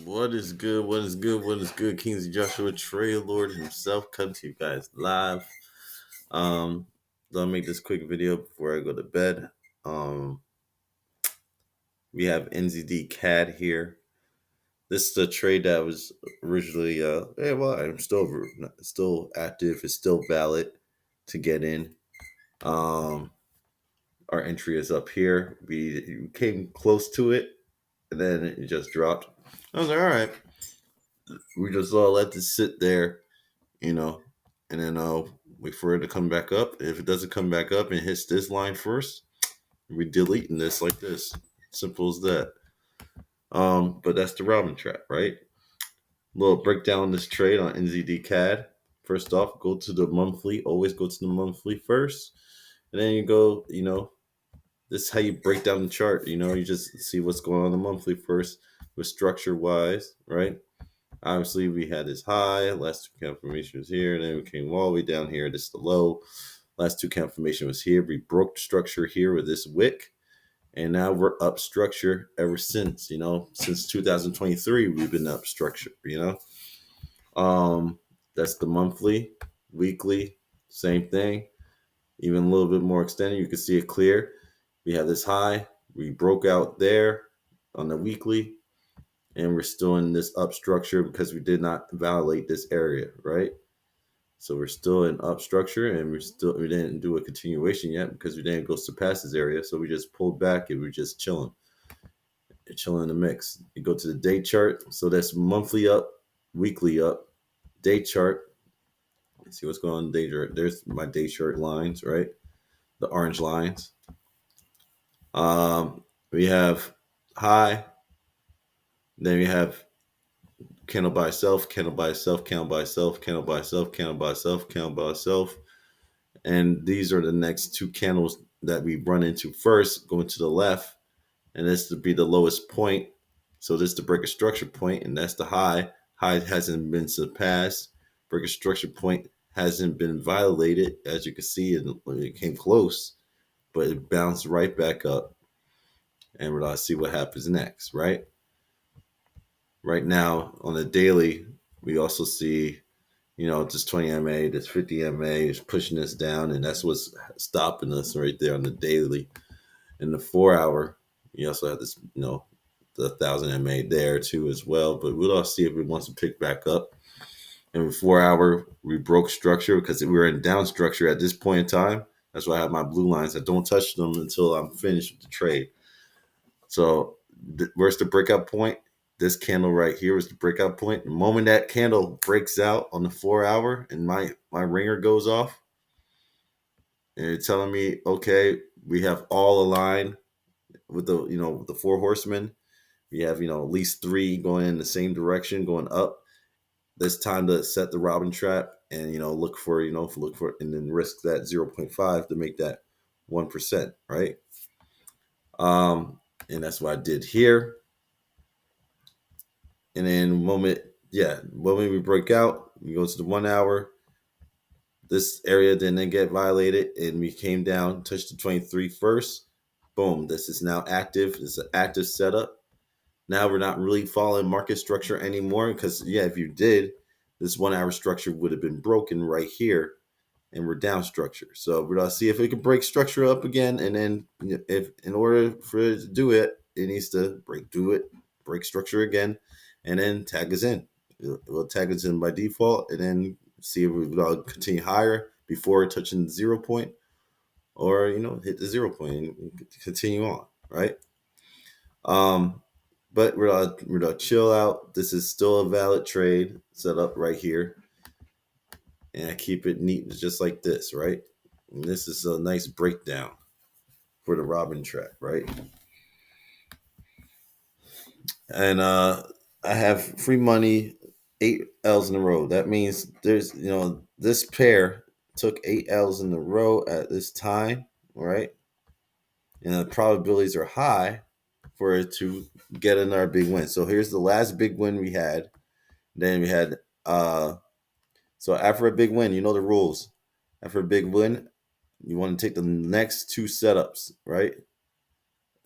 What is good? What is good? What is good? King's Joshua Trey Lord himself come to you guys live. Um, I'll make this quick video before I go to bed. Um, we have NZD CAD here. This is the trade that was originally I'm still active. It's still valid to get in. Um, our entry is up here. We came close to it, and then it just dropped. I was like, all right. We just let this sit there, you know, and then wait for it to come back up. If it doesn't come back up and hits this line first, we deleting this like this. Simple as that. But that's the Robin trap, right? Little breakdown on this trade on NZD CAD. First off, go to the monthly. Always go to the monthly first, and then you go. This is how you break down the chart. You just see what's going on in the monthly first, with structure wise, right? Obviously, we had this high. Last two confirmation was here. And then we came all the way down here. This is the low. Last two confirmation was here. We broke the structure here with this wick. And now we're up structure ever since. Since 2023, we've been up structure, That's the monthly, weekly, same thing. Even a little bit more extended. You can see it clear. We have this high. We broke out there on the weekly. And we're still in this up structure because we did not validate this area, right? So we're still in up structure, and we didn't do a continuation yet because we didn't go surpass this area. So we just pulled back and we're just chilling in the mix. You go to the day chart. So that's monthly up, weekly up, day chart. See what's going on in the day chart. There's my day chart lines, right? The orange lines. We have high. Then we have candle by itself, candle by itself, candle by itself, candle by itself, candle by itself, candle by itself. And these are the next two candles that we run into first, going to the left. And this would be the lowest point. So this is the break of structure point, and that's the high. High hasn't been surpassed. Break of structure point hasn't been violated. As you can see, it came close, but it bounced right back up. And we're going to see what happens next, right? Right now, on the daily, we also see this 20 MA, this 50 MA is pushing us down, and that's what's stopping us right there on the daily. In the 4-hour, you also have this, the 1,000 MA there too as well. But we'll all see if it wants to pick back up. In the 4-hour, we broke structure because we were in down structure at this point in time. That's why I have my blue lines. I don't touch them until I'm finished with the trade. So where's the breakout point? This candle right here is the breakout point. The moment that candle breaks out on the 4-hour and my ringer goes off, and you're telling me, okay, we have all aligned with the four horsemen. We have at least three going in the same direction, going up. It's time to set the Robin trap and look for and then risk that 0.5 to make that 1%, right? And that's what I did here. And then when we break out, we go to the 1-hour. This area didn't get violated, and we came down, touched the 23 first. Boom, this is now active. This is an active setup. Now we're not really following market structure anymore because, if you did, this 1-hour structure would have been broken right here, and we're down structure. So we're going to see if it can break structure up again, and then if in order for it to do it, it needs to break structure again, and then tag us in. We'll tag us in by default, and then see if we'll continue higher before touching the 0 point, or hit the 0 point and continue on, right? But we're gonna chill out. This is still a valid trade set up right here, and I keep it neat, just like this, right? And this is a nice breakdown for the Robin trap, right? And I have free money, 8 L's in a row. That means there's this pair took 8 L's in a row at this time, right? And the probabilities are high for it to get another big win. So here's the last big win we had. Then we had so after a big win, you know the rules. After a big win, you want to take the next two setups, right?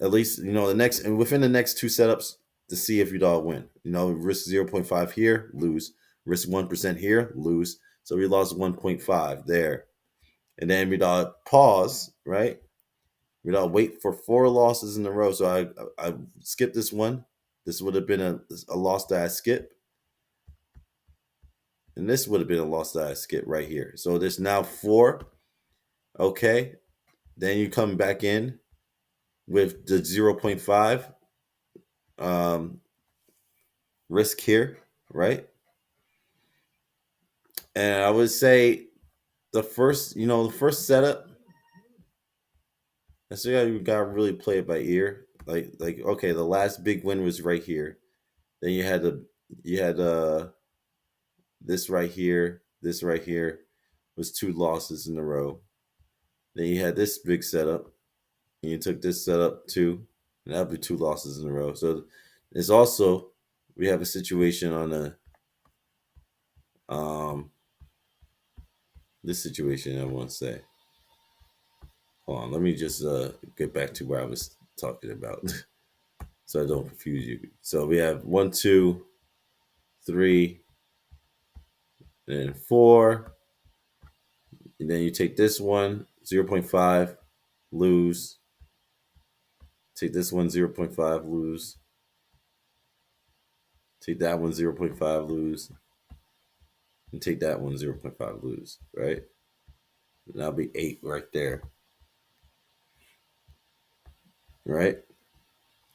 At least the next, and within the next two setups, to see if you'd all win. Risk 0.5 here, lose. Risk 1% here, lose. So we lost 1.5 there. And then we'd all pause, right? We'd all wait for 4 losses in a row. So I skipped this one. This would have been a loss that I skip. And this would have been a loss that I skip right here. So there's now 4. Okay. Then you come back in with the 0.5 um, risk here, right? And I would say the first setup, I still you gotta really play it by ear. Like okay, the last big win was right here. Then you had this right here was 2 losses in a row. Then you had this big setup, and you took this setup too, and that'd be 2 losses in a row. So it's also we have a situation on the um this situation I want to say. Hold on, let me just get back to where I was talking about, so I don't confuse you. So we have 1, 2, 3, and 4, and then you take this one 0.5, lose. Take this one 0.5, lose. Take that one 0.5, lose, and take that one 0.5, lose. Right, and that'll be 8 right there. Right,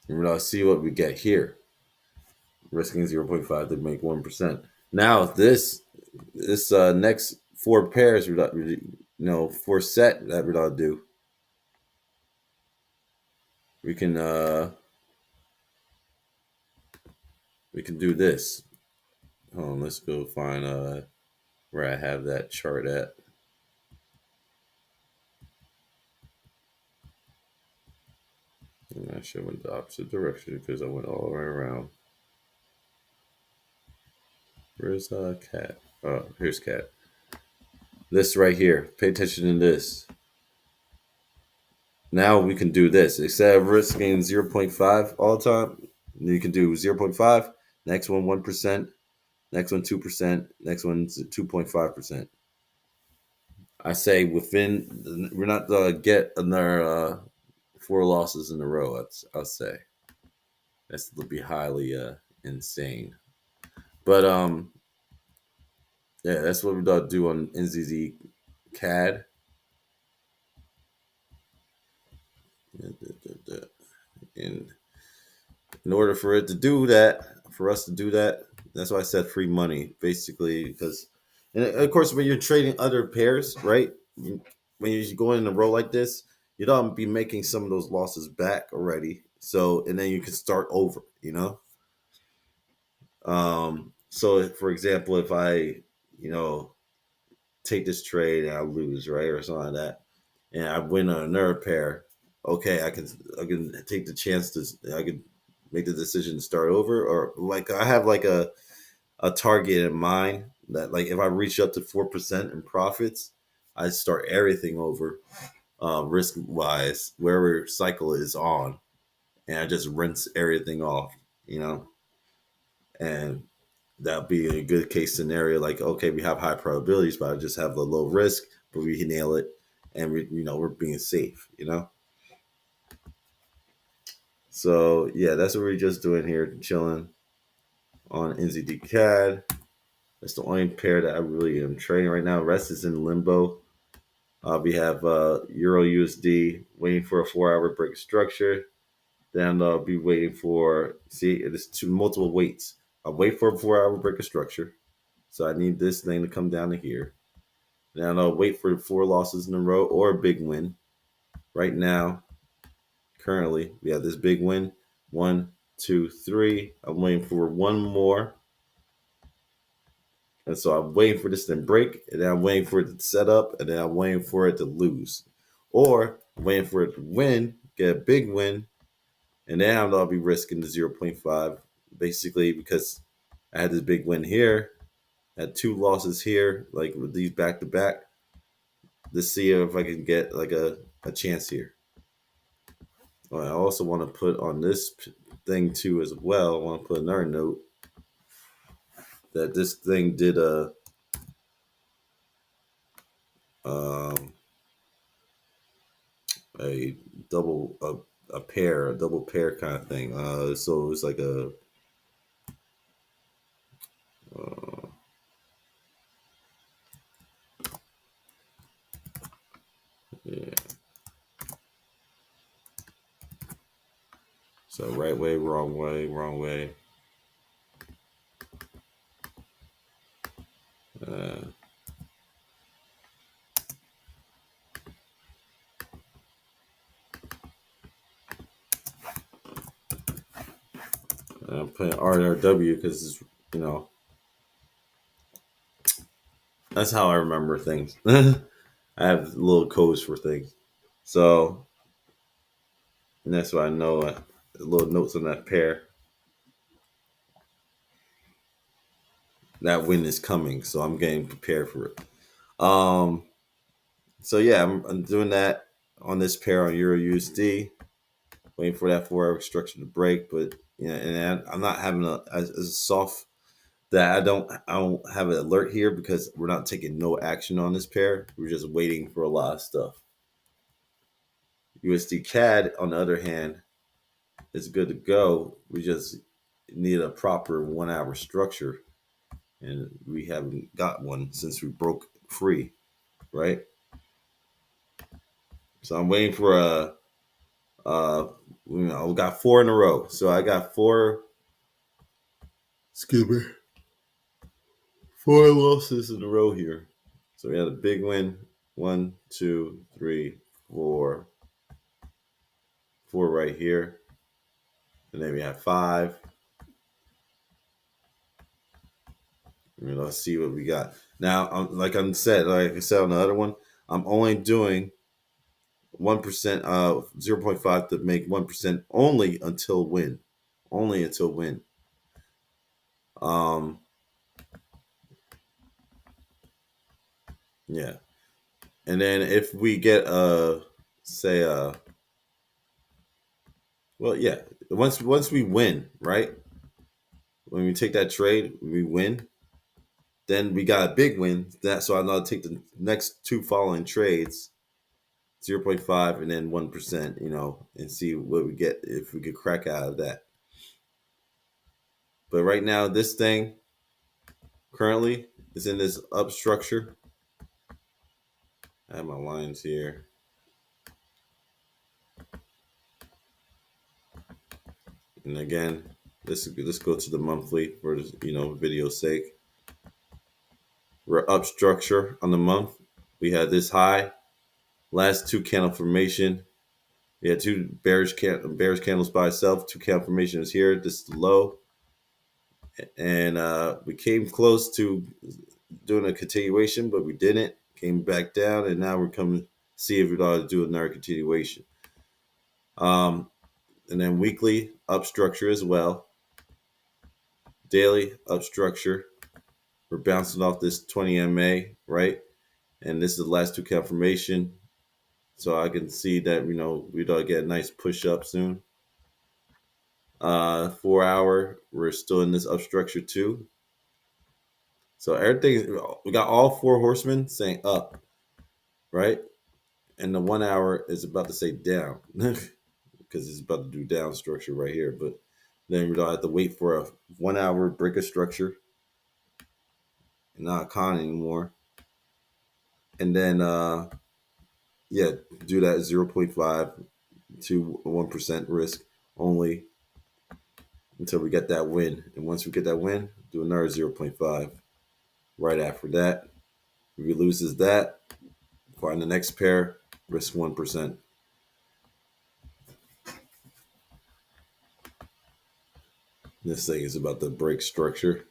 and we're gonna see what we get here. Risking 0.5 to make 1%. Now this next 4 pairs, for set that we're gonna do, we can do this. Hold on, let's go find where I have that chart at. And I should have went the opposite direction because I went all the way around. Where's cat? Oh, here's cat. This right here. Pay attention to this. Now we can do this. Instead of risking 0.5 all the time, you can do 0.5, next one 1%, next one 2%, next one's 2.5%. I say we're not gonna get another 4 losses in a row. I'll say that's would be highly insane. But yeah, that's what we're gonna do on NZZ CAD. And in order for it to do that, for us to do that, that's why I said free money, basically, because, and of course, when you're trading other pairs, right? When you go in a row like this, you don't be making some of those losses back already. So, and then you can start over. So, for example, if I, you know, take this trade and I lose, right, or something like that, and I win on another pair, okay, I can take the chance to I can make the decision to start over, or like I have like a target in mind that like if I reach up to 4% in profits, I start everything over, risk wise, wherever cycle is on, and I just rinse everything off, and that'd be a good case scenario. Like, okay, we have high probabilities, but I just have the low risk, but we can nail it, and we're being safe. So yeah, that's what we're just doing here, chilling on NZD CAD. That's the only pair that I really am trading right now. The rest is in limbo. We have Euro USD waiting for a 4-hour break structure. Then I'll be waiting for, see, it is two multiple waits. I'll wait for a 4-hour break of structure. So I need this thing to come down to here. Then I'll wait for 4 losses in a row or a big win. Right now, currently, we have this big win. 1, 2, 3. I'm waiting for one more. And so I'm waiting for this to break, and then I'm waiting for it to set up, and then I'm waiting for it to lose. Or I'm waiting for it to win, get a big win, and then I'll be risking the 0.5, basically because I had this big win here, had 2 losses here, like with these back to back, to see if I can get like a chance here. I also want to put on this thing too as well. I want to put another note that this thing did um, a double a double pair kind of thing. So it was like a uh, yeah. So right way, wrong way, wrong way. Uh, I'm putting RRW because it's, you know, that's how I remember things. I have little codes for things. So and that's why I know little notes on that pair. That win is coming, so I'm getting prepared for it. Um, so yeah, I'm doing that on this pair on Euro USD, waiting for that 4 hour structure to break. But yeah, and I'm not having as a soft that I don't have an alert here because we're not taking no action on this pair. We're just waiting for a lot of stuff. USD CAD, on the other hand, is good to go. We just need a proper 1 hour structure, and we haven't got one since we broke free, right? So I'm waiting for we got 4 in a row. So I got four. Excuse me. 4 losses in a row here. So we had a big win. One, two, three, four, four right here, and then we have five. Let's see what we got now. Like I said on the other one, I'm only doing 1%, 0.5 to make 1% only until win, only until win. Um, yeah, and then if we get say well, yeah, once we win, right? When we take that trade, we win. Then we got a big win. That so I'm gonna take the next two following trades, 0.5 and then 1%, and see what we get if we could crack out of that. But right now, this thing currently is in this up structure. I have my lines here. And again, let's go to the monthly for video's sake. We're up structure on the month. We had this high, last two candle formation. We had two bearish candles by itself. Two candle formations here. This is the low, and we came close to doing a continuation, but we didn't. Came back down, and now we're coming to see if we ought to do another continuation. And then weekly up structure as well. Daily up structure. We're bouncing off this 20 MA, right? And this is the last two confirmation. So I can see that, we'd ought to get a nice push up soon. 4 hour, we're still in this up structure too. So everything, we got all four horsemen saying up, right? And the 1 hour is about to say down because it's about to do down structure right here. But then we don't have to wait for a 1 hour break of structure and not a con anymore. And then, yeah, do that 0.5 to 1% risk only until we get that win. And once we get that win, do another 0.5 right after that. If he loses that, find the next pair, risk 1%. This thing is about to break structure.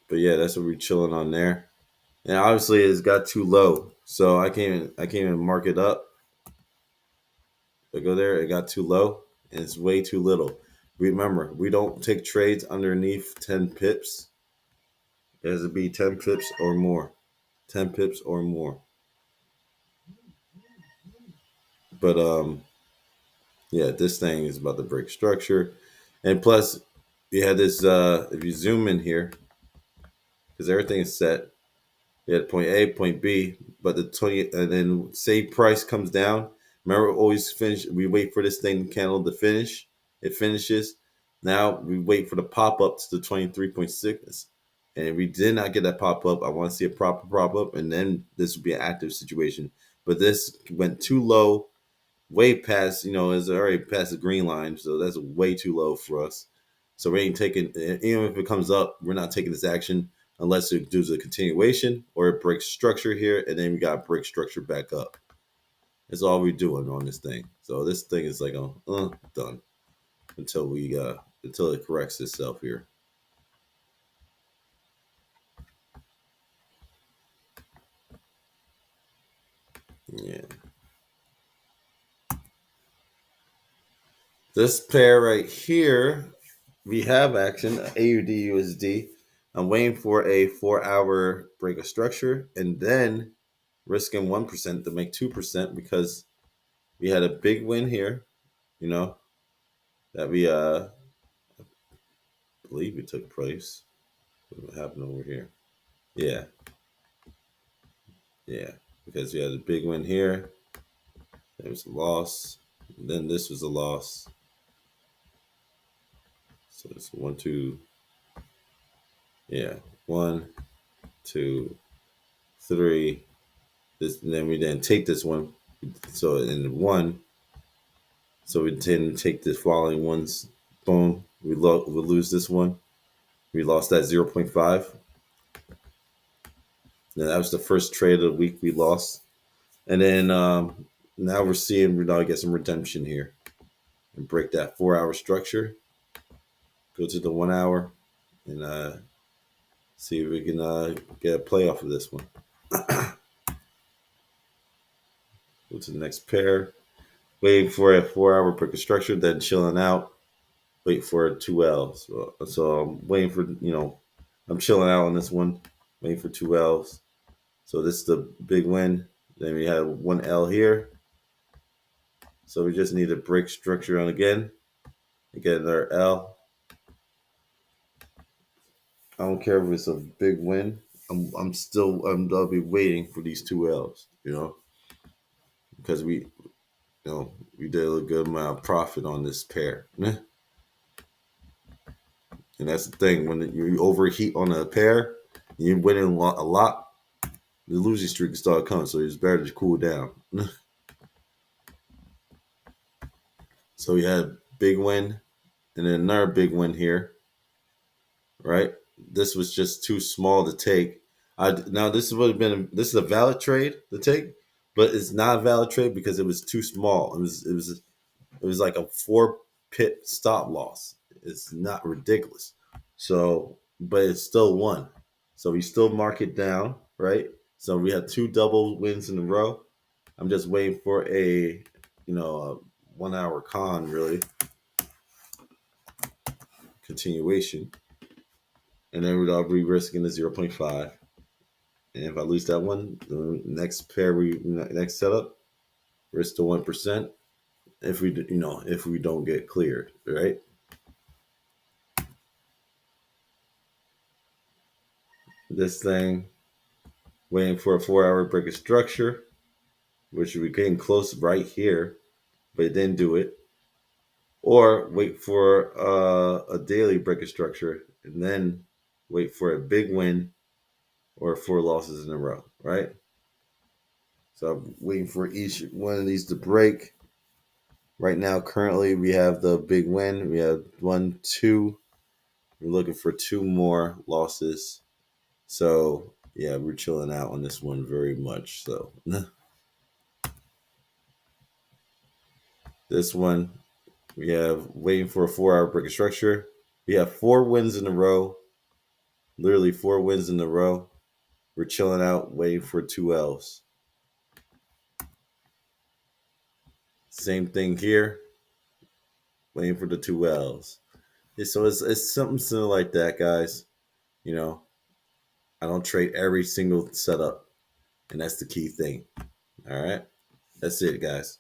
But yeah, that's what we're chilling on there. And obviously it's got too low. So I can't even mark it up. I go there, it got too low, and it's way too little. Remember, we don't take trades underneath 10 pips. It has to be 10 pips or more. 10 pips or more. But Yeah, this thing is about to break structure. And plus, you had this, if you zoom in here, because everything is set, you had point A, point B, but the 20, and then say price comes down. Remember, always finish, we wait for this thing candle to finish. It finishes. Now we wait for the pop up to the 23.6. And if we did not get that pop up, I want to see a proper pop up, and then this would be an active situation. But this went too low, way past, it's already past the green line, so that's way too low for us. So we ain't taking, even if it comes up, we're not taking this action unless it does a continuation or it breaks structure here, and then we got to break structure back up. That's all we're doing on this thing. So this thing is like, done until it corrects itself here. Yeah. This pair right here, we have action, AUD USD. I'm waiting for a 4-hour break of structure and then risking 1% to make 2% because we had a big win here, you know, that we believe it took place. What happened over here? Yeah, yeah. Because we had a big win here. There was a loss. And then this was a loss. So it's 1, 2. Yeah. 1, 2, 3. This, and then we didn't take this one. So in 1. So we didn't take the following ones. Boom. We lose this one. We lost that 0.5. And that was the first trade of the week we lost. And then now we're seeing we get some redemption here and break that 4-hour structure. Go to the 1 hour and see if we can get a play off of this one. Go to the next pair. Waiting for a 4-hour break of structure, then chilling out. Wait for 2Ls. So I'm waiting for, I'm chilling out on this one, waiting for 2Ls. So this is the big win. Then we have 1L here. So we just need to break structure on again and get another L. I don't care if it's a big win. I'll be waiting for these 2Ls, because we did a good amount of profit on this pair. And that's the thing, when you overheat on a pair, you're winning a lot, the losing streak can start coming. So it's better to cool down. So we had a big win and then another big win here, right? This was just too small to take. Now this is a valid trade to take, but it's not a valid trade because it was too small. It was like a 4-pip stop loss. It's not ridiculous. So, but it's still one. So we still mark it down, right? So we had 2 double wins in a row. I'm just waiting for a 1 hour con really continuation, and then I'll be risking the 0.5. And if I lose that one, the next setup, risk to 1%. If we don't get cleared, right? This thing waiting for a 4-hour break of structure, which we're getting close right here, but it didn't do it. Or wait for a daily break of structure and then wait for a big win or 4 losses in a row, right? So I'm waiting for each one of these to break. Right now, currently, we have the big win. We have 1, 2. We're looking for 2 more losses. So, yeah, we're chilling out on this one very much. So, this one, we have waiting for a 4-hour break of structure. We have 4 wins in a row, literally 4 wins in a row. We're chilling out, waiting for 2Ls. Same thing here, waiting for the 2Ls. So it's something similar like that, guys. You know, I don't trade every single setup, and that's the key thing. All right, that's it, guys.